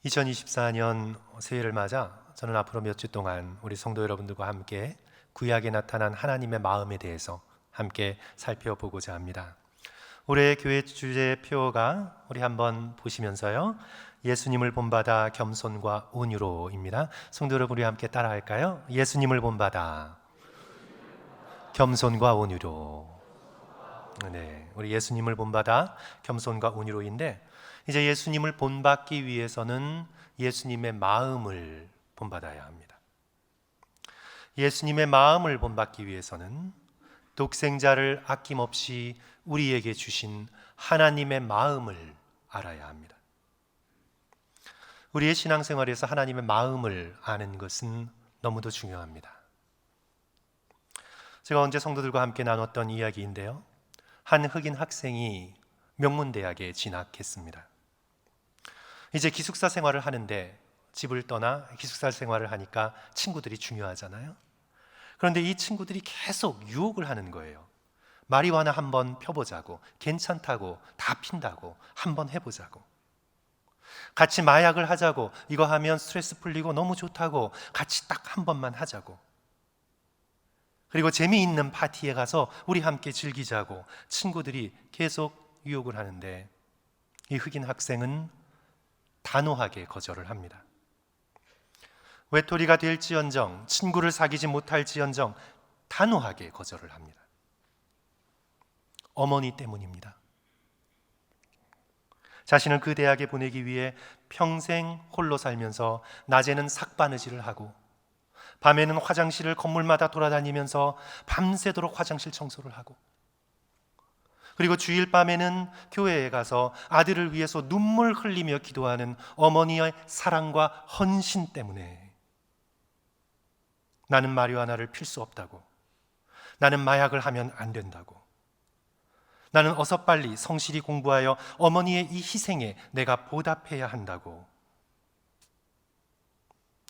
2024년 새해를 맞아 저는 앞으로 몇 주 동안 우리 성도 여러분들과 함께 구약에 나타난 하나님의 마음에 대해서 함께 살펴보고자 합니다. 올해 교회 주제 표가 우리 한번 보시면서요, 예수님을 본받아 겸손과 온유로입니다. 성도 여러분, 우리 함께 따라할까요? 예수님을 본받아 겸손과 온유로. 네, 우리 예수님을 본받아 겸손과 온유로인데, 이제 예수님을 본받기 위해서는 예수님의 마음을 본받아야 합니다. 예수님의 마음을 본받기 위해서는 독생자를 아낌없이 우리에게 주신 하나님의 마음을 알아야 합니다. 우리의 신앙생활에서 하나님의 마음을 아는 것은 너무도 중요합니다. 제가 언제 성도들과 함께 나눴던 이야기인데요, 한 흑인 학생이 명문대학에 진학했습니다. 이제 기숙사 생활을 하는데 집을 떠나 기숙사 생활을 하니까 친구들이 중요하잖아요. 그런데 이 친구들이 계속 유혹을 하는 거예요. 마리화나 한번 펴보자고, 괜찮다고, 다 핀다고, 한번 해보자고, 같이 마약을 하자고, 이거 하면 스트레스 풀리고 너무 좋다고, 같이 딱 한 번만 하자고, 그리고 재미있는 파티에 가서 우리 함께 즐기자고 친구들이 계속 유혹을 하는데, 이 흑인 학생은 단호하게 거절을 합니다. 외톨이가 될지언정, 친구를 사귀지 못할지언정 단호하게 거절을 합니다. 어머니 때문입니다. 자신을 그 대학에 보내기 위해 평생 홀로 살면서 낮에는 삭바느질을 하고 밤에는 화장실을 건물마다 돌아다니면서 밤새도록 화장실 청소를 하고, 그리고 주일 밤에는 교회에 가서 아들을 위해서 눈물 흘리며 기도하는 어머니의 사랑과 헌신 때문에 나는 마리화나를 필 수 없다고, 나는 마약을 하면 안 된다고, 나는 어서 빨리 성실히 공부하여 어머니의 이 희생에 내가 보답해야 한다고.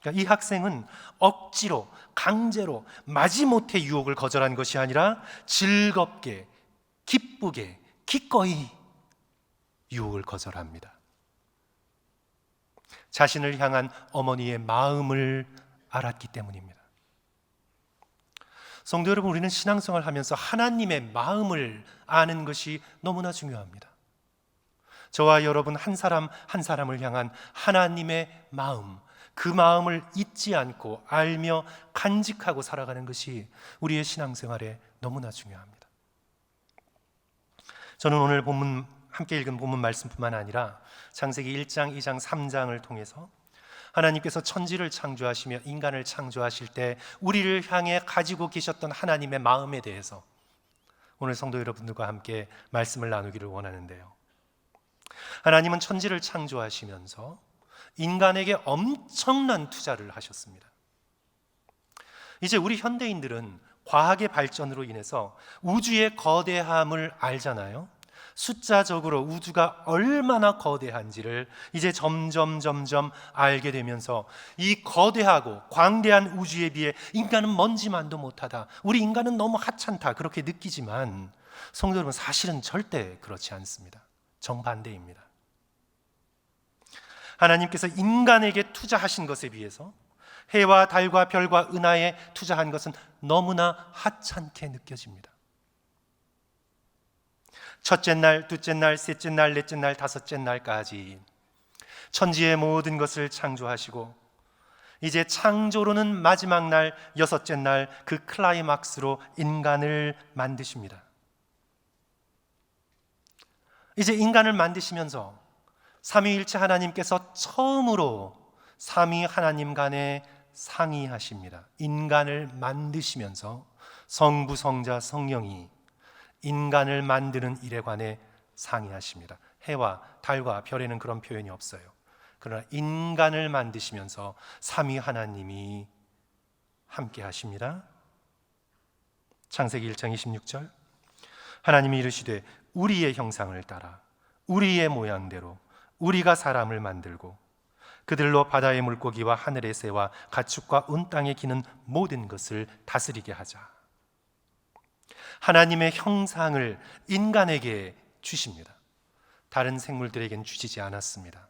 그러니까 이 학생은 억지로, 강제로, 마지못해 유혹을 거절한 것이 아니라 즐겁게, 기쁘게, 기꺼이 유혹을 거절합니다. 자신을 향한 어머니의 마음을 알았기 때문입니다. 성도 여러분, 우리는 신앙생활을 하면서 하나님의 마음을 아는 것이 너무나 중요합니다. 저와 여러분 한 사람 한 사람을 향한 하나님의 마음, 그 마음을 잊지 않고 알며 간직하고 살아가는 것이 우리의 신앙생활에 너무나 중요합니다. 저는 오늘 함께 읽은 본문 말씀뿐만 아니라 창세기 1장, 2장, 3장을 통해서 하나님께서 천지를 창조하시며 인간을 창조하실 때 우리를 향해 가지고 계셨던 하나님의 마음에 대해서 오늘 성도 여러분들과 함께 말씀을 나누기를 원하는데요, 하나님은 천지를 창조하시면서 인간에게 엄청난 투자를 하셨습니다. 이제 우리 현대인들은 과학의 발전으로 인해서 우주의 거대함을 알잖아요. 숫자적으로 우주가 얼마나 거대한지를 이제 점점 알게 되면서 이 거대하고 광대한 우주에 비해 인간은 먼지만도 못하다, 우리 인간은 너무 하찮다, 그렇게 느끼지만 성도 여러분, 사실은 절대 그렇지 않습니다. 정반대입니다. 하나님께서 인간에게 투자하신 것에 비해서 해와 달과 별과 은하에 투자한 것은 너무나 하찮게 느껴집니다. 첫째 날, 둘째 날, 셋째 날, 넷째 날, 다섯째 날까지 천지의 모든 것을 창조하시고 이제 창조로는 마지막 날, 여섯째 날, 그 클라이막스로 인간을 만드십니다. 이제 인간을 만드시면서 삼위일체 하나님께서 처음으로 삼위 하나님 간에 상의하십니다. 인간을 만드시면서 성부, 성자, 성령이 인간을 만드는 일에 관해 상의하십니다. 해와 달과 별에는 그런 표현이 없어요. 그러나 인간을 만드시면서 삼위 하나님이 함께 하십니다. 창세기 1장 26절, 하나님이 이르시되 우리의 형상을 따라 우리의 모양대로 우리가 사람을 만들고 그들로 바다의 물고기와 하늘의 새와 가축과 온 땅에 기는 모든 것을 다스리게 하자. 하나님의 형상을 인간에게 주십니다. 다른 생물들에게는 주시지 않았습니다.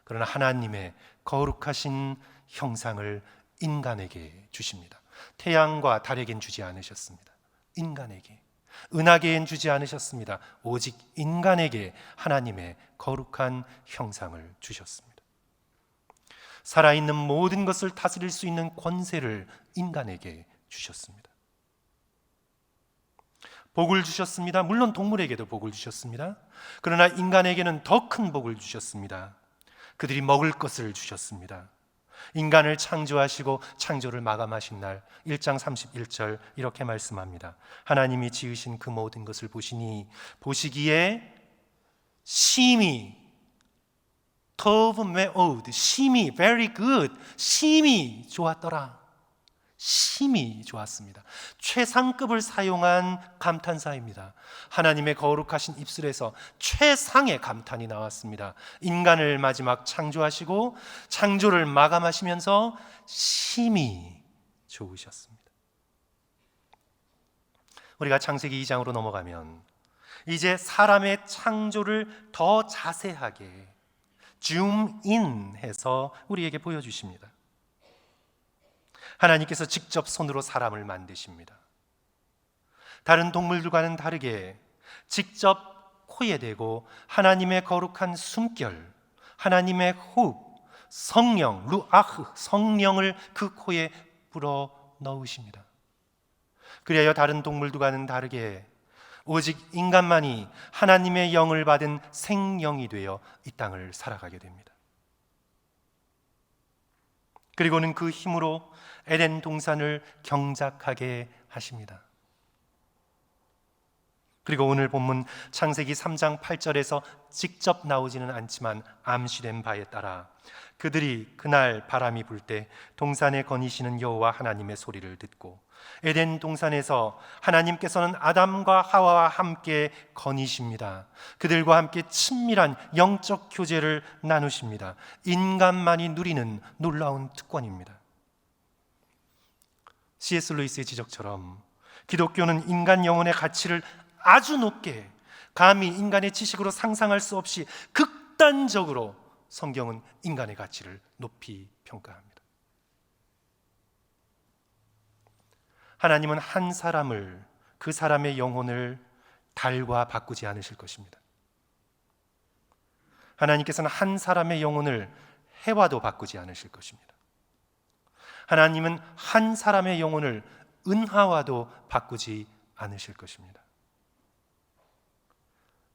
그러나 하나님의 거룩하신 형상을 인간에게 주십니다. 태양과 달에겐 주지 않으셨습니다. 인간에게, 은하계엔 주지 않으셨습니다. 오직 인간에게 하나님의 거룩한 형상을 주셨습니다. 살아있는 모든 것을 다스릴 수 있는 권세를 인간에게 주셨습니다. 복을 주셨습니다. 물론 동물에게도 복을 주셨습니다. 그러나 인간에게는 더 큰 복을 주셨습니다. 그들이 먹을 것을 주셨습니다. 인간을 창조하시고 창조를 마감하신 날 1장 31절 이렇게 말씀합니다. 하나님이 지으신 그 모든 것을 보시기에 심히 tov meod, 심히 very good, 심히 좋았더라. 심히 좋았습니다. 최상급을 사용한 감탄사입니다. 하나님의 거룩하신 입술에서 최상의 감탄이 나왔습니다. 인간을 마지막 창조하시고 창조를 마감하시면서 심히 좋으셨습니다. 우리가 창세기 2장으로 넘어가면 이제 사람의 창조를 더 자세하게 줌인해서 우리에게 보여주십니다. 하나님께서 직접 손으로 사람을 만드십니다. 다른 동물들과는 다르게 직접 코에 대고 하나님의 거룩한 숨결, 하나님의 호흡, 성령, 루아흐, 성령을 그 코에 불어 넣으십니다. 그리하여 다른 동물들과는 다르게 오직 인간만이 하나님의 영을 받은 생명이 되어 이 땅을 살아가게 됩니다. 그리고는 그 힘으로 에덴 동산을 경작하게 하십니다. 그리고 오늘 본문 창세기 3장 8절에서 직접 나오지는 않지만 암시된 바에 따라 그들이 그날 바람이 불 때 동산에 거니시는 여호와 하나님의 소리를 듣고 에덴 동산에서 하나님께서는 아담과 하와와 함께 거니십니다. 그들과 함께 친밀한 영적 교제를 나누십니다. 인간만이 누리는 놀라운 특권입니다. C.S. 루이스의 지적처럼 기독교는 인간 영혼의 가치를 아주 높게, 감히 인간의 지식으로 상상할 수 없이 극단적으로 성경은 인간의 가치를 높이 평가합니다. 하나님은 한 사람을, 그 사람의 영혼을 달과 바꾸지 않으실 것입니다. 하나님께서는 한 사람의 영혼을 해와도 바꾸지 않으실 것입니다. 하나님은 한 사람의 영혼을 은하와도 바꾸지 않으실 것입니다.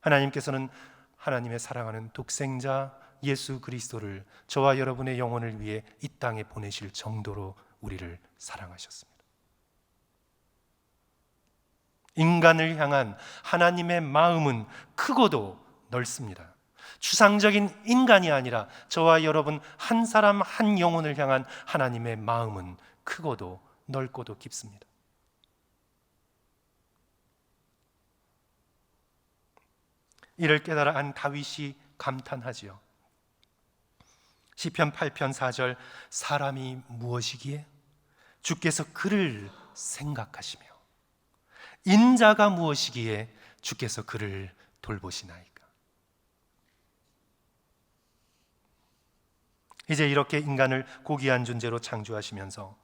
하나님께서는 하나님의 사랑하는 독생자 예수 그리스도를 저와 여러분의 영혼을 위해 이 땅에 보내실 정도로 우리를 사랑하셨습니다. 인간을 향한 하나님의 마음은 크고도 넓습니다. 추상적인 인간이 아니라 저와 여러분 한 사람 한 영혼을 향한 하나님의 마음은 크고도 넓고도 깊습니다. 이를 깨달아 안 다윗이 감탄하지요. 시편 8편 4절 사람이 무엇이기에 주께서 그를 생각하시며 인자가 무엇이기에 주께서 그를 돌보시나이까. 이제 이렇게 인간을 고귀한 존재로 창조하시면서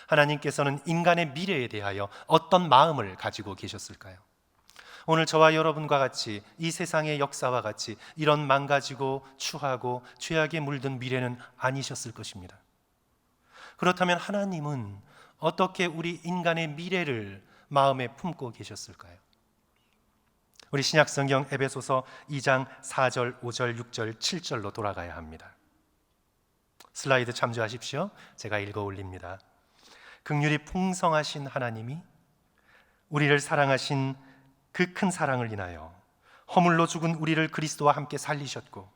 하나님께서는 인간의 미래에 대하여 어떤 마음을 가지고 계셨을까요? 오늘 저와 여러분과 같이 이 세상의 역사와 같이 이런 망가지고 추하고 죄악에 물든 미래는 아니셨을 것입니다. 그렇다면 하나님은 어떻게 우리 인간의 미래를 마음에 품고 계셨을까요? 우리 신약성경 에베소서 2장 4절, 5절, 6절, 7절로 돌아가야 합니다. 슬라이드 참조하십시오. 제가 읽어 올립니다. 긍휼이 풍성하신 하나님이 우리를 사랑하신 그 큰 사랑을 인하여 허물로 죽은 우리를 그리스도와 함께 살리셨고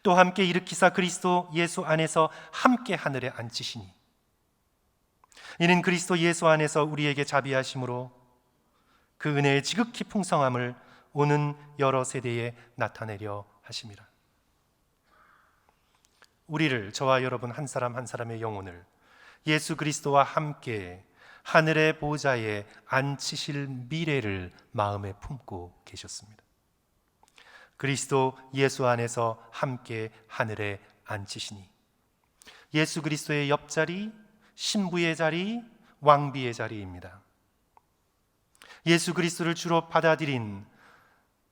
또 함께 일으키사 그리스도 예수 안에서 함께 하늘에 앉히시니 이는 그리스도 예수 안에서 우리에게 자비하심으로 그 은혜의 지극히 풍성함을 오는 여러 세대에 나타내려 하심이라. 우리를, 저와 여러분 한 사람 한 사람의 영혼을 예수 그리스도와 함께 하늘의 보좌에 앉히실 미래를 마음에 품고 계셨습니다. 그리스도 예수 안에서 함께 하늘에 앉히시니 예수 그리스도의 옆자리, 신부의 자리, 왕비의 자리입니다. 예수 그리스도를 주로 받아들인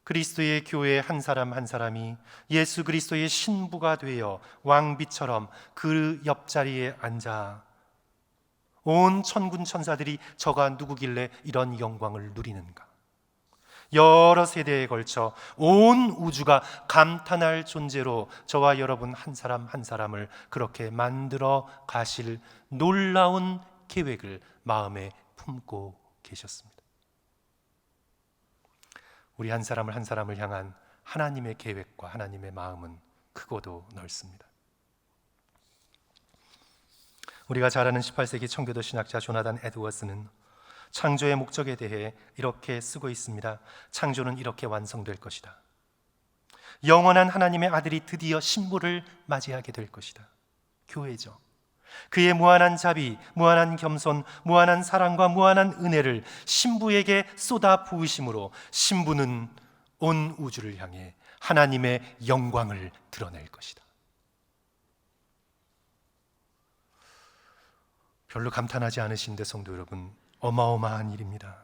그리스도의 교회 한 사람 한 사람이 예수 그리스도의 신부가 되어 왕비처럼 그 옆자리에 앉아 온 천군 천사들이 저가 누구길래 이런 영광을 누리는가? 여러 세대에 걸쳐 온 우주가 감탄할 존재로 저와 여러분 한 사람 한 사람을 그렇게 만들어 가실 놀라운 계획을 마음에 품고 계셨습니다. 우리 한 사람을 한 사람을 향한 하나님의 계획과 하나님의 마음은 크고도 넓습니다. 우리가 잘 아는 18세기 청교도 신학자 조나단 에드워스는 창조의 목적에 대해 이렇게 쓰고 있습니다. 창조는 이렇게 완성될 것이다. 영원한 하나님의 아들이 드디어 신부를 맞이하게 될 것이다. 교회죠. 그의 무한한 자비, 무한한 겸손, 무한한 사랑과 무한한 은혜를 신부에게 쏟아 부으심으로 신부는 온 우주를 향해 하나님의 영광을 드러낼 것이다. 별로 감탄하지 않으신데 성도 여러분, 어마어마한 일입니다.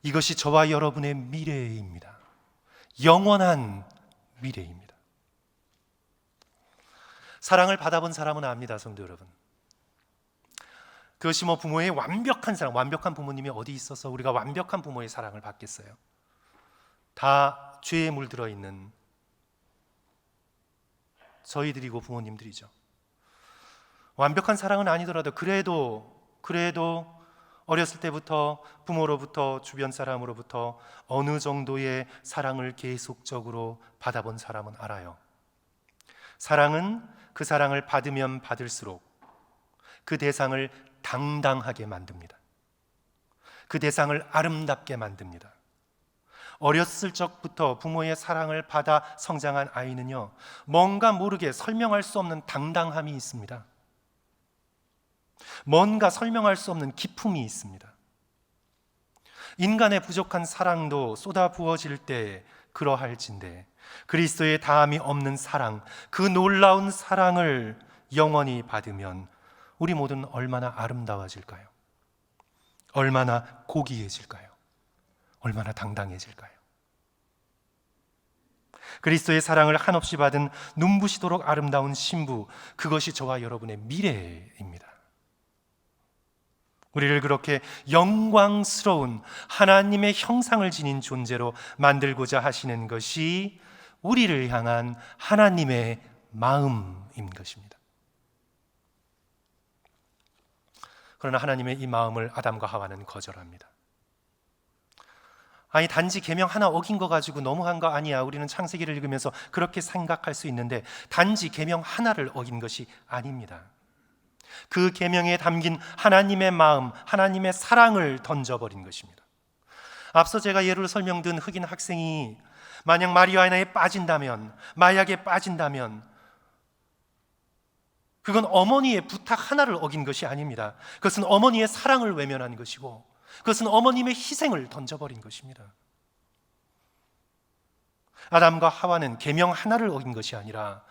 이것이 저와 여러분의 미래입니다. 영원한 미래입니다. 사랑을 받아본 사람은 압니다, 성도 여러분. 그것이 부모의 완벽한 사랑, 완벽한 부모님이 어디 있어서 우리가 완벽한 부모의 사랑을 받겠어요? 다 죄에 물들어 있는 저희들이고 부모님들이죠. 완벽한 사랑은 아니더라도 그래도 어렸을 때부터 부모로부터 주변 사람으로부터 어느 정도의 사랑을 계속적으로 받아본 사람은 알아요. 사랑은 그 사랑을 받으면 받을수록 그 대상을 당당하게 만듭니다. 그 대상을 아름답게 만듭니다. 어렸을 적부터 부모의 사랑을 받아 성장한 아이는요, 뭔가 모르게 설명할 수 없는 당당함이 있습니다. 뭔가 설명할 수 없는 기품이 있습니다. 인간의 부족한 사랑도 쏟아 부어질 때 그러할진데 그리스도의 다함이 없는 사랑, 그 놀라운 사랑을 영원히 받으면 우리 모두는 얼마나 아름다워질까요? 얼마나 고귀해질까요? 얼마나 당당해질까요? 그리스도의 사랑을 한없이 받은 눈부시도록 아름다운 신부, 그것이 저와 여러분의 미래입니다. 우리를 그렇게 영광스러운 하나님의 형상을 지닌 존재로 만들고자 하시는 것이 우리를 향한 하나님의 마음인 것입니다. 그러나 하나님의 이 마음을 아담과 하와는 거절합니다. 아니, 단지 계명 하나 어긴 거 가지고 너무한 거 아니야, 우리는 창세기를 읽으면서 그렇게 생각할 수 있는데 단지 계명 하나를 어긴 것이 아닙니다. 그 계명에 담긴 하나님의 마음, 하나님의 사랑을 던져버린 것입니다. 앞서 제가 예를 설명드린 흑인 학생이 만약 마리화나에 빠진다면, 마약에 빠진다면 그건 어머니의 부탁 하나를 어긴 것이 아닙니다. 그것은 어머니의 사랑을 외면한 것이고 그것은 어머님의 희생을 던져버린 것입니다. 아담과 하와는 계명 하나를 어긴 것이 아니라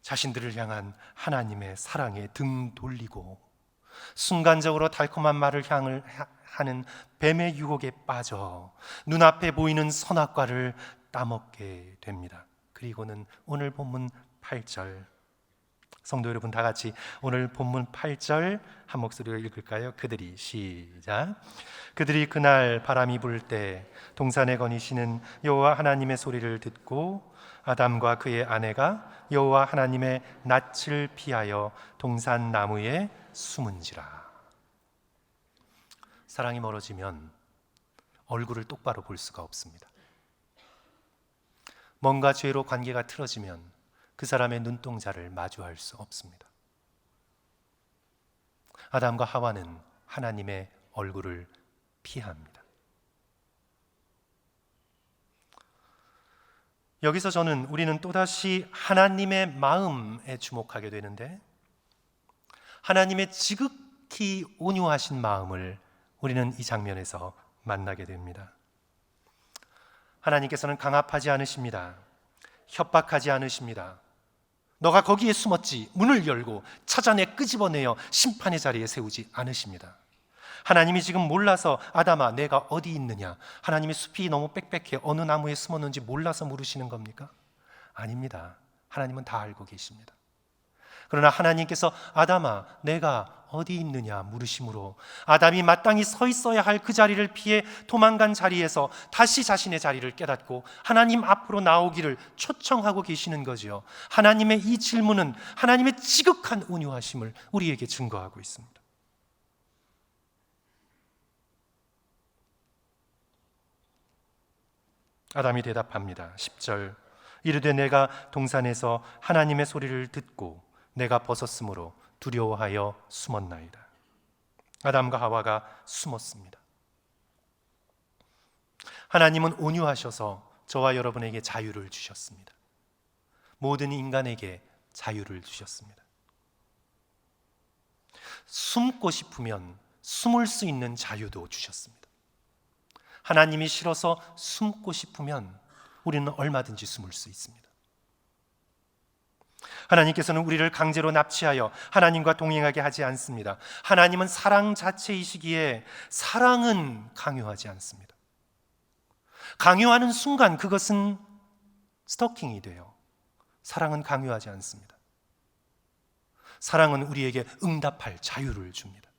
자신들을 향한 하나님의 사랑에 등 돌리고 순간적으로 달콤한 말을 하는 뱀의 유혹에 빠져 눈앞에 보이는 선악과를 따먹게 됩니다. 그리고는 오늘 본문 8절, 성도 여러분 다 같이 오늘 본문 8절 한 목소리로 읽을까요? 그들이 시작. 그들이 그날 바람이 불 때 동산에 거니시는 여호와 하나님의 소리를 듣고 아담과 그의 아내가 여호와 하나님의 낯을 피하여 동산 나무에 숨은지라. 사랑이 멀어지면 얼굴을 똑바로 볼 수가 없습니다. 뭔가 죄로 관계가 틀어지면 그 사람의 눈동자를 마주할 수 없습니다. 아담과 하와는 하나님의 얼굴을 피합니다. 여기서 우리는 또다시 하나님의 마음에 주목하게 되는데, 하나님의 지극히 온유하신 마음을 우리는 이 장면에서 만나게 됩니다. 하나님께서는 강압하지 않으십니다. 협박하지 않으십니다. 너가 거기에 숨었지, 문을 열고 찾아내 끄집어내어 심판의 자리에 세우지 않으십니다. 하나님이 지금 몰라서 아담아 내가 어디 있느냐, 하나님의 숲이 너무 빽빽해 어느 나무에 숨었는지 몰라서 물으시는 겁니까? 아닙니다. 하나님은 다 알고 계십니다. 그러나 하나님께서 아담아 내가 어디 있느냐 물으심으로 아담이 마땅히 서 있어야 할 그 자리를 피해 도망간 자리에서 다시 자신의 자리를 깨닫고 하나님 앞으로 나오기를 초청하고 계시는 거지요. 하나님의 이 질문은 하나님의 지극한 온유하심을 우리에게 증거하고 있습니다. 아담이 대답합니다. 10절 이르되 내가 동산에서 하나님의 소리를 듣고 내가 벗었으므로 두려워하여 숨었나이다. 아담과 하와가 숨었습니다. 하나님은 온유하셔서 저와 여러분에게 자유를 주셨습니다. 모든 인간에게 자유를 주셨습니다. 숨고 싶으면 숨을 수 있는 자유도 주셨습니다. 하나님이 싫어서 숨고 싶으면 우리는 얼마든지 숨을 수 있습니다. 하나님께서는 우리를 강제로 납치하여 하나님과 동행하게 하지 않습니다. 하나님은 사랑 자체이시기에 사랑은 강요하지 않습니다. 강요하는 순간 그것은 스토킹이 돼요. 사랑은 강요하지 않습니다. 사랑은 우리에게 응답할 자유를 줍니다.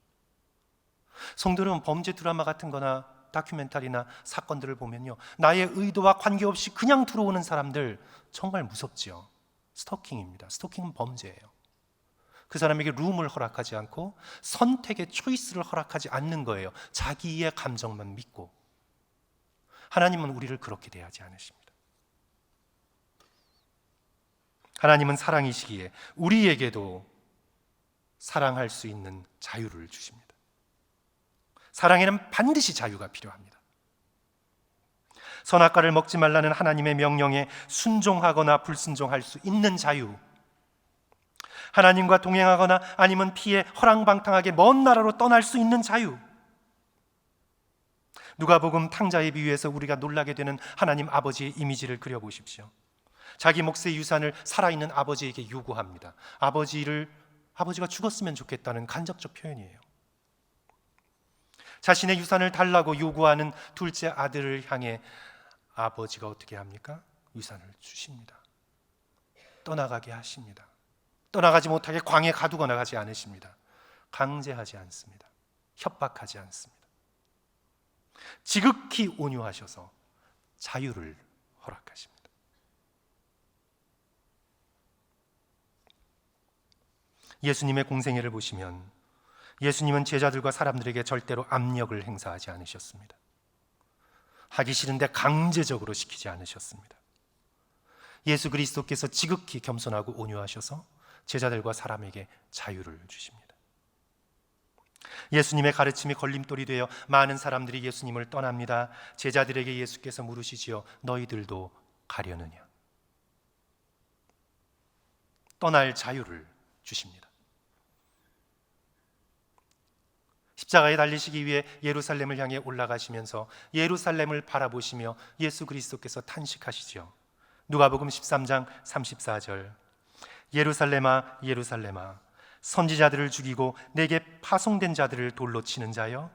성도 여러분, 범죄 드라마 같은 거나 다큐멘터리나 사건들을 보면요, 나의 의도와 관계없이 그냥 들어오는 사람들 정말 무섭지요. 스토킹입니다. 스토킹은 범죄예요. 그 사람에게 룸을 허락하지 않고 선택의 초이스를 허락하지 않는 거예요. 자기의 감정만 믿고. 하나님은 우리를 그렇게 대하지 않으십니다. 하나님은 사랑이시기에 우리에게도 사랑할 수 있는 자유를 주십니다. 사랑에는 반드시 자유가 필요합니다. 선악과를 먹지 말라는 하나님의 명령에 순종하거나 불순종할 수 있는 자유, 하나님과 동행하거나 아니면 피해 허랑방탕하게 먼 나라로 떠날 수 있는 자유. 누가복음 탕자의 비유에서 우리가 놀라게 되는 하나님 아버지의 이미지를 그려보십시오. 자기 몫의 유산을 살아있는 아버지에게 요구합니다. 아버지가 죽었으면 좋겠다는 간접적 표현이에요. 자신의 유산을 달라고 요구하는 둘째 아들을 향해 아버지가 어떻게 합니까? 유산을 주십니다. 떠나가게 하십니다. 떠나가지 못하게 광에 가두거나 가지 않으십니다. 강제하지 않습니다. 협박하지 않습니다. 지극히 온유하셔서 자유를 허락하십니다. 예수님의 공생애를 보시면 예수님은 제자들과 사람들에게 절대로 압력을 행사하지 않으셨습니다. 하기 싫은데 강제적으로 시키지 않으셨습니다. 예수 그리스도께서 지극히 겸손하고 온유하셔서 제자들과 사람에게 자유를 주십니다. 예수님의 가르침이 걸림돌이 되어 많은 사람들이 예수님을 떠납니다. 제자들에게 예수께서 물으시지요. 너희들도 가려느냐? 떠날 자유를 주십니다. 십자가에 달리시기 위해 예루살렘을 향해 올라가시면서 예루살렘을 바라보시며 예수 그리스도께서 탄식하시죠. 누가복음 13장 34절 예루살렘아 예루살렘아 선지자들을 죽이고 내게 파송된 자들을 돌로 치는 자여,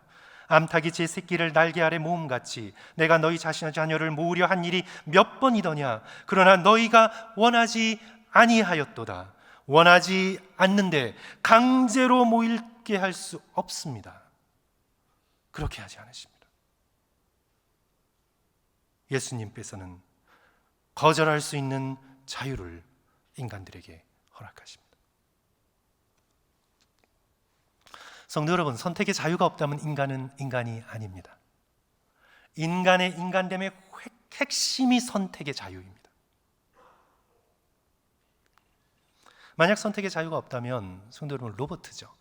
암탉이 제 새끼를 날개 아래 모음같이 내가 너희 자신의 자녀를 모으려 한 일이 몇 번이더냐. 그러나 너희가 원하지 아니하였도다. 원하지 않는데 강제로 모일게 할 수 없습니다. 그렇게 하지 않으십니다. 예수님께서는 거절할 수 있는 자유를 인간들에게 허락하십니다. 성도 여러분, 선택의 자유가 없다면 인간은 인간이 아닙니다. 인간의 인간됨의 핵심이 선택의 자유입니다. 만약 선택의 자유가 없다면 성도 여러분, 로봇이죠.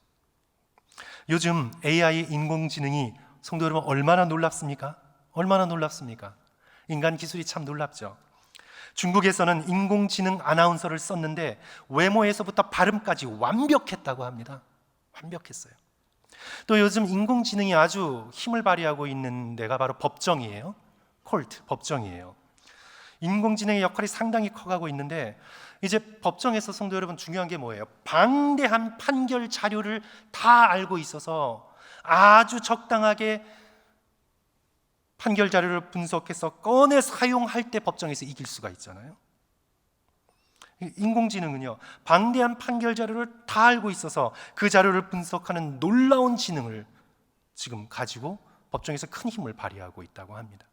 요즘 AI 인공지능이 성도 여러분 얼마나 놀랍습니까? 얼마나 놀랍습니까? 인간 기술이 참 놀랍죠. 중국에서는 인공지능 아나운서를 썼는데 외모에서부터 발음까지 완벽했다고 합니다. 완벽했어요. 또 요즘 인공지능이 아주 힘을 발휘하고 있는 데가 바로 법정이에요. 콜트, 법정이에요. 인공지능의 역할이 상당히 커가고 있는데 이제 법정에서 성도 여러분 중요한 게 뭐예요? 방대한 판결 자료를 다 알고 있어서 아주 적당하게 판결 자료를 분석해서 꺼내 사용할 때 법정에서 이길 수가 있잖아요. 인공지능은요, 방대한 판결 자료를 다 알고 있어서 그 자료를 분석하는 놀라운 지능을 지금 가지고 법정에서 큰 힘을 발휘하고 있다고 합니다.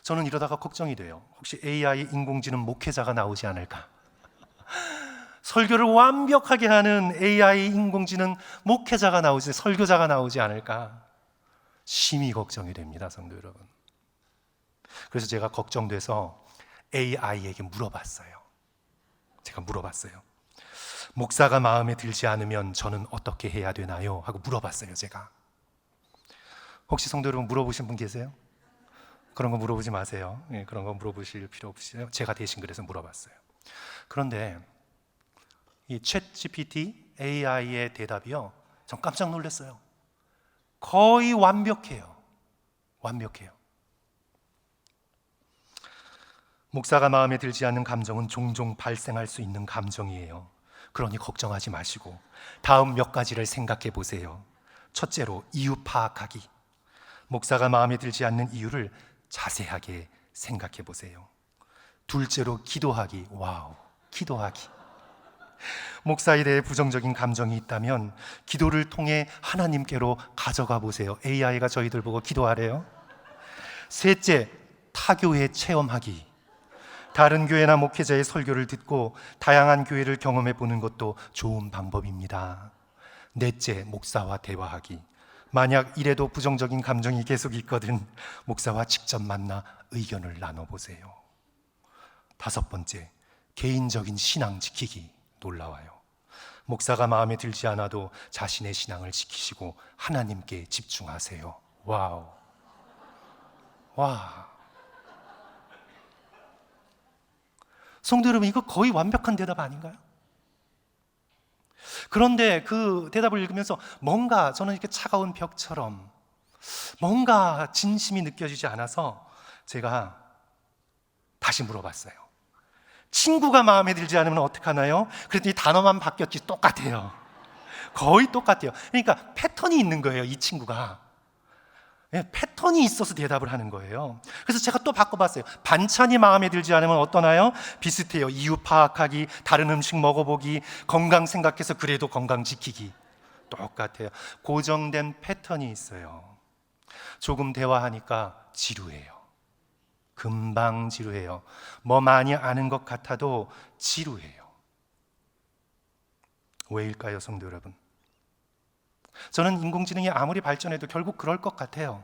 저는 이러다가 걱정이 돼요. 혹시 AI 인공지능 목회자가 나오지 않을까? 설교를 완벽하게 하는 AI 인공지능 목회자가 나오지, 설교자가 나오지 않을까? 심히 걱정이 됩니다, 성도 여러분. 그래서 제가 걱정돼서 AI에게 물어봤어요. 제가 물어봤어요. 목사가 마음에 들지 않으면 저는 어떻게 해야 되나요? 하고 물어봤어요, 제가. 혹시 성도 여러분 물어보신 분 계세요? 그런 거 물어보지 마세요. 그런 거 물어보실 필요 없어요. 제가 대신 그래서 물어봤어요. 그런데 이 챗GPT AI의 대답이요, 전 깜짝 놀랐어요. 거의 완벽해요. 완벽해요. 목사가 마음에 들지 않는 감정은 종종 발생할 수 있는 감정이에요. 그러니 걱정하지 마시고 다음 몇 가지를 생각해 보세요. 첫째로, 이유 파악하기. 목사가 마음에 들지 않는 이유를 자세하게 생각해 보세요. 둘째로, 기도하기. 와우, 기도하기. 목사에 대해 부정적인 감정이 있다면 기도를 통해 하나님께로 가져가 보세요. AI가 저희들 보고 기도하래요. 셋째, 타교회 체험하기. 다른 교회나 목회자의 설교를 듣고 다양한 교회를 경험해 보는 것도 좋은 방법입니다. 넷째, 목사와 대화하기. 만약 이래도 부정적인 감정이 계속 있거든 목사와 직접 만나 의견을 나눠보세요. 다섯 번째, 개인적인 신앙 지키기. 놀라워요. 목사가 마음에 들지 않아도 자신의 신앙을 지키시고 하나님께 집중하세요. 와우. 와. 성도 여러분, 이거 거의 완벽한 대답 아닌가요? 그런데 그 대답을 읽으면서 뭔가 저는 이렇게 차가운 벽처럼 뭔가 진심이 느껴지지 않아서 제가 다시 물어봤어요. 친구가 마음에 들지 않으면 어떡하나요? 그랬더니 단어만 바뀌었지 똑같아요. 거의 똑같아요. 그러니까 패턴이 있는 거예요, 이 친구가. 패턴이 있어서 대답을 하는 거예요. 그래서 제가 또 바꿔봤어요. 반찬이 마음에 들지 않으면 어떠나요? 비슷해요. 이유 파악하기, 다른 음식 먹어보기, 건강 생각해서 그래도 건강 지키기. 똑같아요. 고정된 패턴이 있어요. 조금 대화하니까 지루해요. 금방 지루해요. 뭐 많이 아는 것 같아도 지루해요. 왜일까요, 성도 여러분? 저는 인공지능이 아무리 발전해도 결국 그럴 것 같아요.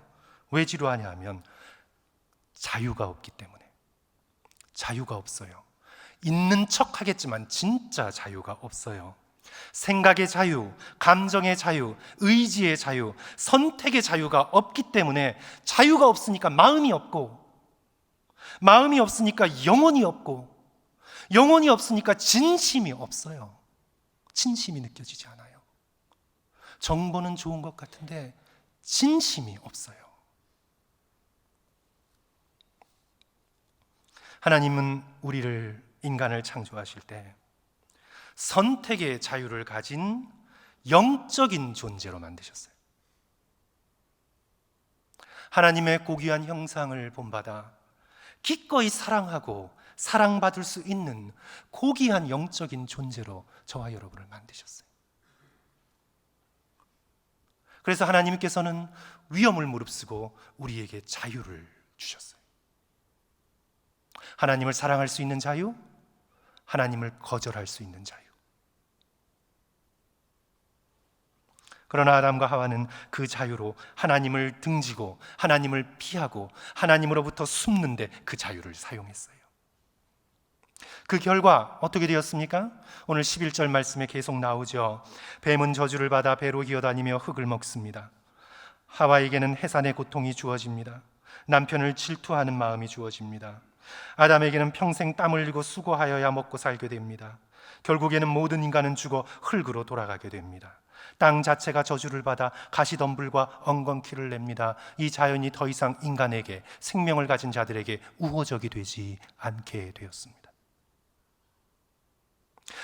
왜 지루하냐 하면 자유가 없기 때문에. 자유가 없어요. 있는 척 하겠지만 진짜 자유가 없어요. 생각의 자유, 감정의 자유, 의지의 자유, 선택의 자유가 없기 때문에 자유가 없으니까 마음이 없고, 마음이 없으니까 영혼이 없고, 영혼이 없으니까 진심이 없어요. 진심이 느껴지지 않아요. 정보는 좋은 것 같은데 진심이 없어요. 하나님은 우리를, 인간을 창조하실 때 선택의 자유를 가진 영적인 존재로 만드셨어요. 하나님의 고귀한 형상을 본받아 기꺼이 사랑하고 사랑받을 수 있는 고귀한 영적인 존재로 저와 여러분을 만드셨어요. 그래서 하나님께서는 위험을 무릅쓰고 우리에게 자유를 주셨어요. 하나님을 사랑할 수 있는 자유, 하나님을 거절할 수 있는 자유. 그러나 아담과 하와는 그 자유로 하나님을 등지고 하나님을 피하고 하나님으로부터 숨는데 그 자유를 사용했어요. 그 결과 어떻게 되었습니까? 오늘 11절 말씀에 계속 나오죠. 뱀은 저주를 받아 배로 기어다니며 흙을 먹습니다. 하와에게는 해산의 고통이 주어집니다. 남편을 질투하는 마음이 주어집니다. 아담에게는 평생 땀 흘리고 수고하여야 먹고 살게 됩니다. 결국에는 모든 인간은 죽어 흙으로 돌아가게 됩니다. 땅 자체가 저주를 받아 가시덤불과 엉겅퀴를 냅니다. 이 자연이 더 이상 인간에게, 생명을 가진 자들에게 우호적이 되지 않게 되었습니다.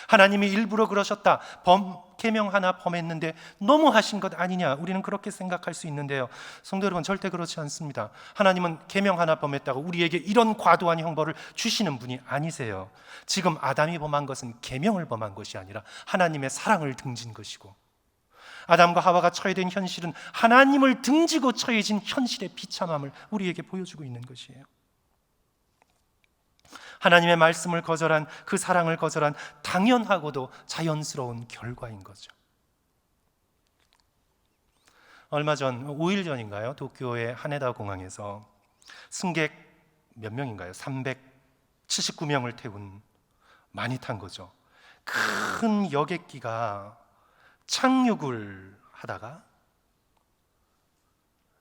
하나님이 일부러 그러셨다, 계명 하나 범했는데 너무 하신 것 아니냐, 우리는 그렇게 생각할 수 있는데요, 성도 여러분, 절대 그렇지 않습니다. 하나님은 계명 하나 범했다고 우리에게 이런 과도한 형벌을 주시는 분이 아니세요. 지금 아담이 범한 것은 계명을 범한 것이 아니라 하나님의 사랑을 등진 것이고, 아담과 하와가 처해 된 현실은 하나님을 등지고 처해진 현실의 비참함을 우리에게 보여주고 있는 것이에요. 하나님의 말씀을 거절한, 그 사랑을 거절한 당연하고도 자연스러운 결과인 거죠. 얼마 전, 5일 전인가요? 도쿄의 하네다 공항에서 승객 몇 명인가요? 379명을 태운, 많이 탄 거죠, 큰 여객기가 착륙을 하다가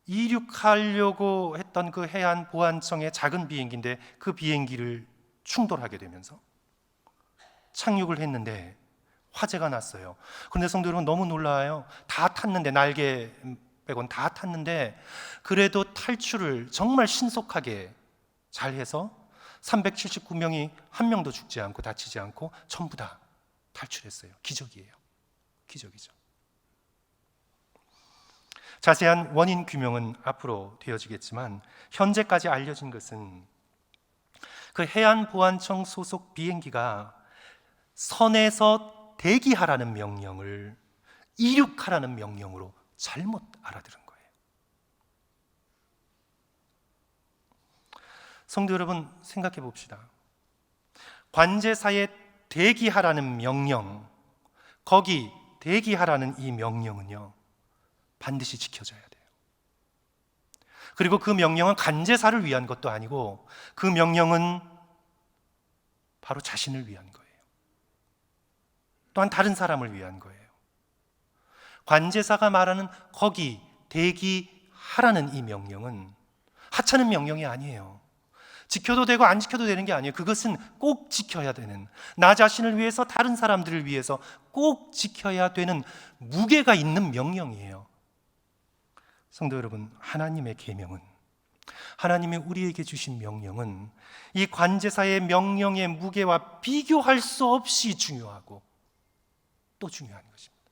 이륙하려고 했던 그 해안보안청의 작은 비행기인데, 그 비행기를 충돌하게 되면서 착륙을 했는데 화재가 났어요. 그런데 성도 여러분, 너무 놀라워요. 다 탔는데, 날개 빼곤 다 탔는데, 그래도 탈출을 정말 신속하게 잘해서 379명이 한 명도 죽지 않고 다치지 않고 전부 다 탈출했어요. 기적이에요. 기적이죠. 자세한 원인 규명은 앞으로 되어지겠지만, 현재까지 알려진 것은 그 해안보안청 소속 비행기가 선에서 대기하라는 명령을 이륙하라는 명령으로 잘못 알아들은 거예요. 성도 여러분, 생각해 봅시다. 관제사에 대기하라는 명령, 거기 대기하라는 이 명령은요, 반드시 지켜져야 돼요. 그리고 그 명령은 관제사를 위한 것도 아니고, 그 명령은 바로 자신을 위한 거예요. 또한 다른 사람을 위한 거예요. 관제사가 말하는 거기 대기하라는 이 명령은 하찮은 명령이 아니에요. 지켜도 되고 안 지켜도 되는 게 아니에요. 그것은 꼭 지켜야 되는, 나 자신을 위해서, 다른 사람들을 위해서 꼭 지켜야 되는 무게가 있는 명령이에요. 성도 여러분, 하나님의 계명은, 하나님이 우리에게 주신 명령은 이 관제사의 명령의 무게와 비교할 수 없이 중요하고 또 중요한 것입니다.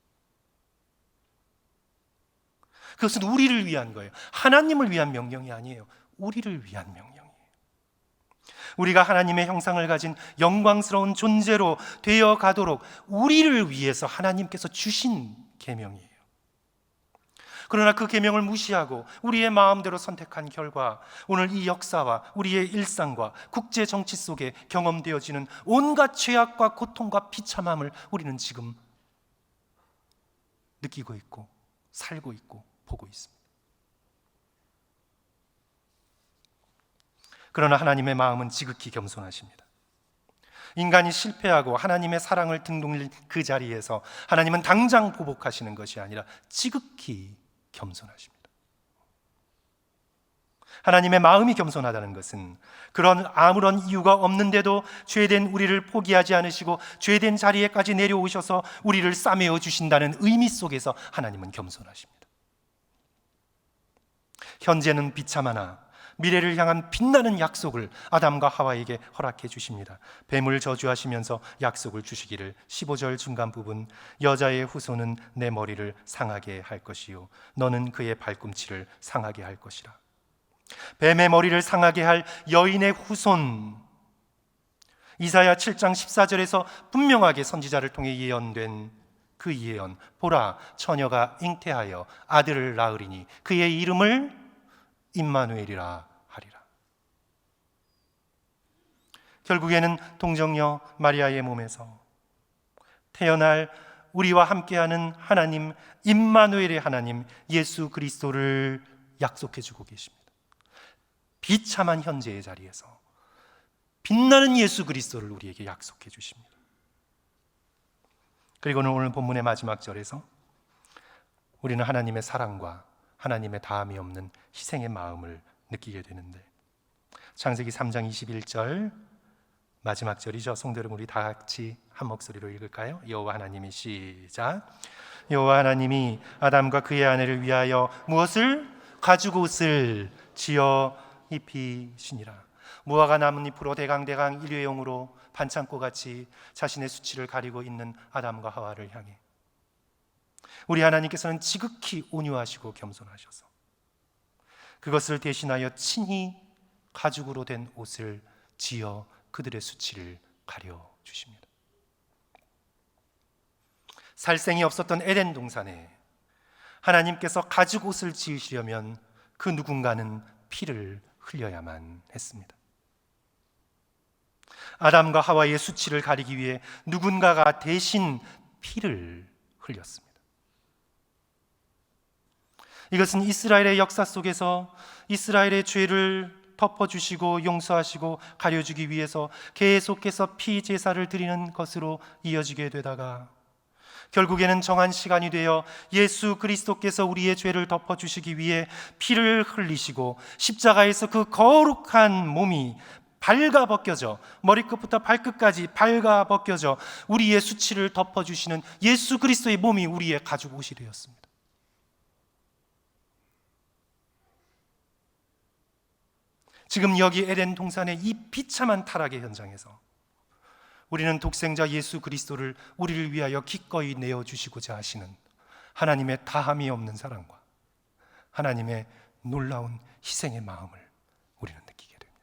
그것은 우리를 위한 거예요. 하나님을 위한 명령이 아니에요. 우리를 위한 명령이에요. 우리가 하나님의 형상을 가진 영광스러운 존재로 되어 가도록 우리를 위해서 하나님께서 주신 계명이에요. 그러나 그 계명을 무시하고 우리의 마음대로 선택한 결과, 오늘 이 역사와 우리의 일상과 국제 정치 속에 경험되어지는 온갖 죄악과 고통과 비참함을 우리는 지금 느끼고 있고 살고 있고 보고 있습니다. 그러나 하나님의 마음은 지극히 겸손하십니다. 인간이 실패하고 하나님의 사랑을 등돌린 그 자리에서 하나님은 당장 보복하시는 것이 아니라 지극히 겸손하십니다. 하나님의 마음이 겸손하다는 것은 그런 아무런 이유가 없는데도 죄된 우리를 포기하지 않으시고 죄된 자리에까지 내려오셔서 우리를 싸매어 주신다는 의미 속에서 하나님은 겸손하십니다. 현재는 비참하나 미래를 향한 빛나는 약속을 아담과 하와에게 허락해 주십니다. 뱀을 저주하시면서 약속을 주시기를, 15절 중간 부분, 여자의 후손은 내 머리를 상하게 할 것이요 너는 그의 발꿈치를 상하게 할 것이라. 뱀의 머리를 상하게 할 여인의 후손, 이사야 7장 14절에서 분명하게 선지자를 통해 예언된 그 예언, 보라 처녀가 잉태하여 아들을 낳으리니 그의 이름을 임마누엘이라 하리라. 결국에는 동정녀 마리아의 몸에서 태어날 우리와 함께하는 하나님, 임마누엘의 하나님 예수 그리스도를 약속해 주고 계십니다. 비참한 현재의 자리에서 빛나는 예수 그리스도를 우리에게 약속해 주십니다. 그리고는 오늘 본문의 마지막 절에서 우리는 하나님의 사랑과 하나님의 다함이 없는 희생의 마음을 느끼게 되는데, 창세기 3장 21절 마지막 절이죠. 성도 여러분, 우리 다 같이 한 목소리로 읽을까요? 여호와 하나님이 시작. 여호와 하나님이 아담과 그의 아내를 위하여 무엇을? 가죽옷을 지어 입히시니라. 무화과 나뭇잎으로 대강대강 일회용으로 반창고 같이 자신의 수치를 가리고 있는 아담과 하와를 향해 우리 하나님께서는 지극히 온유하시고 겸손하셔서 그것을 대신하여 친히 가죽으로 된 옷을 지어 그들의 수치를 가려 주십니다. 살생이 없었던 에덴 동산에 하나님께서 가죽 옷을 지으시려면 그 누군가는 피를 흘려야만 했습니다. 아담과 하와의 수치를 가리기 위해 누군가가 대신 피를 흘렸습니다. 이것은 이스라엘의 역사 속에서 이스라엘의 죄를 덮어주시고 용서하시고 가려주기 위해서 계속해서 피 제사를 드리는 것으로 이어지게 되다가 결국에는 정한 시간이 되어 예수 그리스도께서 우리의 죄를 덮어주시기 위해 피를 흘리시고 십자가에서 그 거룩한 몸이 발가벗겨져 머리끝부터 발끝까지 발가벗겨져 우리의 수치를 덮어주시는 예수 그리스도의 몸이 우리의 가죽 옷이 되었습니다. 지금 여기 에덴 동산의 이 비참한 타락의 현장에서 우리는 독생자 예수 그리스도를 우리를 위하여 기꺼이 내어주시고자 하시는 하나님의 다함이 없는 사랑과 하나님의 놀라운 희생의 마음을 우리는 느끼게 됩니다.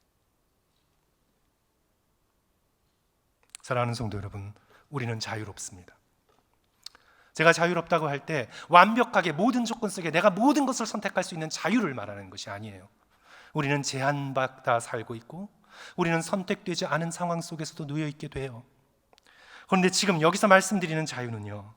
사랑하는 성도 여러분, 우리는 자유롭습니다. 제가 자유롭다고 할 때 완벽하게 모든 조건 속에 내가 모든 것을 선택할 수 있는 자유를 말하는 것이 아니에요. 우리는 제한받아 살고 있고 우리는 선택되지 않은 상황 속에서도 놓여 있게 돼요. 그런데 지금 여기서 말씀드리는 자유는요,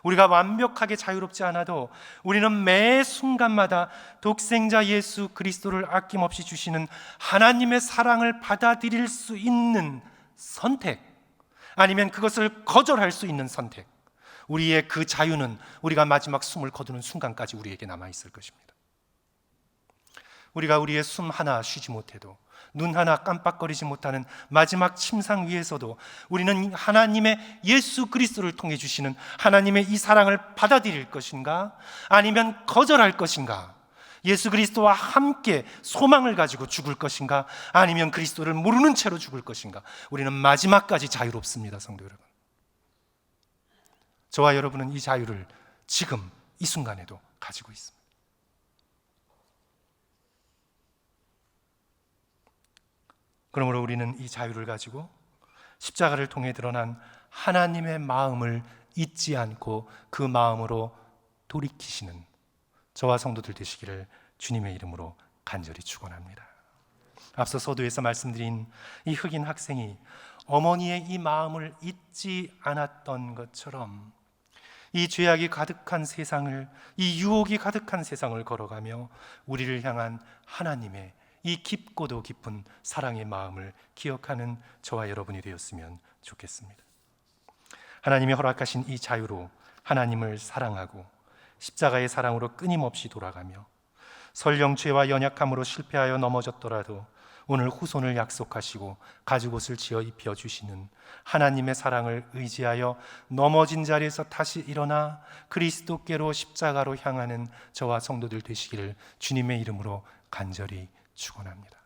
우리가 완벽하게 자유롭지 않아도 우리는 매 순간마다 독생자 예수 그리스도를 아낌없이 주시는 하나님의 사랑을 받아들일 수 있는 선택, 아니면 그것을 거절할 수 있는 선택, 우리의 그 자유는 우리가 마지막 숨을 거두는 순간까지 우리에게 남아있을 것입니다. 우리가 우리의 숨 하나 쉬지 못해도, 눈 하나 깜빡거리지 못하는 마지막 침상 위에서도 우리는 하나님의 예수 그리스도를 통해 주시는 하나님의 이 사랑을 받아들일 것인가, 아니면 거절할 것인가, 예수 그리스도와 함께 소망을 가지고 죽을 것인가, 아니면 그리스도를 모르는 채로 죽을 것인가, 우리는 마지막까지 자유롭습니다. 성도 여러분, 저와 여러분은 이 자유를 지금 이 순간에도 가지고 있습니다. 그러므로 우리는 이 자유를 가지고 십자가를 통해 드러난 하나님의 마음을 잊지 않고 그 마음으로 돌이키시는 저와 성도들 되시기를 주님의 이름으로 간절히 축원합니다. 앞서 서두에서 말씀드린 이 흑인 학생이 어머니의 이 마음을 잊지 않았던 것처럼 이 죄악이 가득한 세상을, 이 유혹이 가득한 세상을 걸어가며 우리를 향한 하나님의 이 깊고도 깊은 사랑의 마음을 기억하는 저와 여러분이 되었으면 좋겠습니다. 하나님이 허락하신 이 자유로 하나님을 사랑하고 십자가의 사랑으로 끊임없이 돌아가며 설령 죄와 연약함으로 실패하여 넘어졌더라도 오늘 후손을 약속하시고 가죽옷을 지어 입혀주시는 하나님의 사랑을 의지하여 넘어진 자리에서 다시 일어나 그리스도께로 십자가로 향하는 저와 성도들 되시기를 주님의 이름으로 간절히 축원합니다.